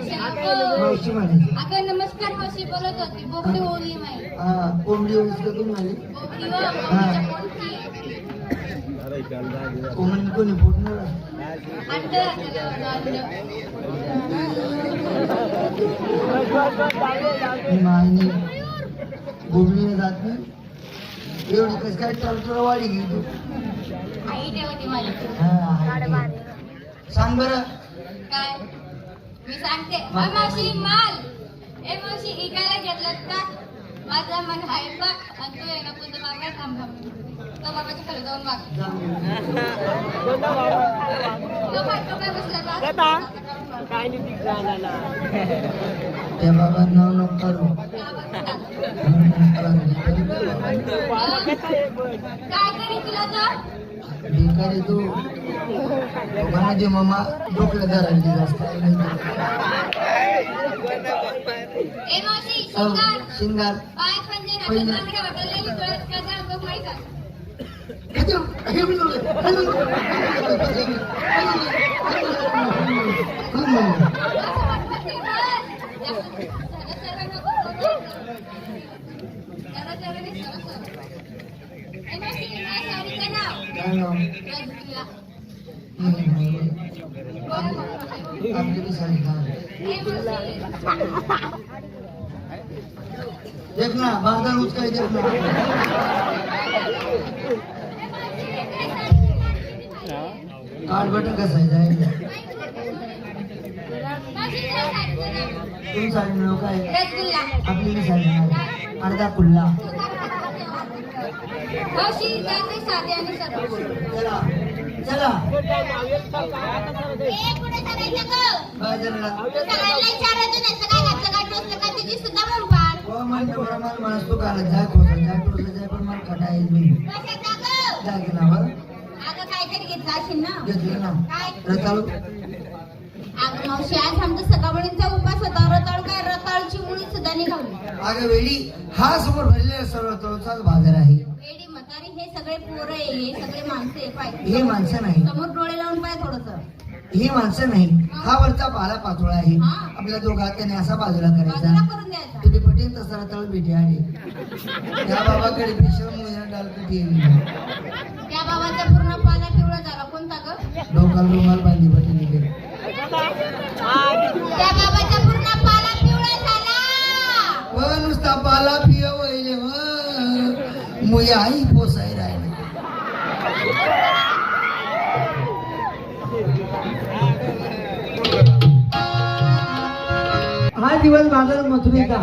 मावशी म्हणायची. अगं नमस्कार मावशी बोलत होती. बोबडी ओळली माई. हा कोंबडी ओळीस का तुम्ही आली? बोबडी व बोबडीच्या पोटची. कोंबडी कोणी फुटणार? अंड घातलेलं मायने बोबडीने जात नाही एवढी कस काय टरटर वाढी घे तू. आई ठेवती माझी. सांग बरं काय मी सांगते. मावशी माल ए मावशी इकायला घेतलं का? माझा मन आहे बघ आणि तू आहे ना कोणतं बाबा थांबा तो बाबाच्या खाली जाऊन वाग. तो बायको काय बसला काय नाही त्या बाबा नाव नको काढू. काय करी तुला तर भिकारी तू म्हणजे मामा डोकलं धरायची जास्त ए मावशी शिंगार शिंगार पाय पंजे नाटक बदललेली कळत का जा बघ माहिती का? देख ना बाजार उचकाय देख ना. कार्ड बटन कसं आहे जायचं? तुम्ही साडी मिळव काय आपली मी साडी मिळव अर्धा कुल्ला. चला चला माणूस तो काढत जाय खोसा जाय टोचला जाय पण मला खटा येईल मी जाय की ना बरं घेतलं ना चालू. अगं मावशी आज आमचा सकाळपर्यंतचा उपास होता. रताळ काय रताळची मुळी सुद्धा निघाली. अगं वेळी हा समोर भरलेला सर्वचाच बाजार आहे. वेडी म्हातारी हे सगळे पोरं आहे हे सगळे माणसं आहे पाय. हे माणसं नाही समोर डोळे लावून पाय थोडस. ही माणसं नाही हा वरचा पाला पाचोळा आहे. आपल्या दोघा त्याने असा बाजूला बाजूला करायचा. करून द्यायचा. तुझे पटेल तसा रताळ भेटे आले त्या बाबाकडे पेशल मुलीला डालपिटी येईल. त्या बाबाचा पूर्ण पाला पिवळा झाला. कोणता ग? डोकाल रुमाल बांधली पटेल गेले. त्या बाबाचा पूर्ण पाला पिवळा झाला. व नुसता पाला पिय वहिले व मुया आई पोसाय राहिले. हा दिवस बाजार मथुरेचा.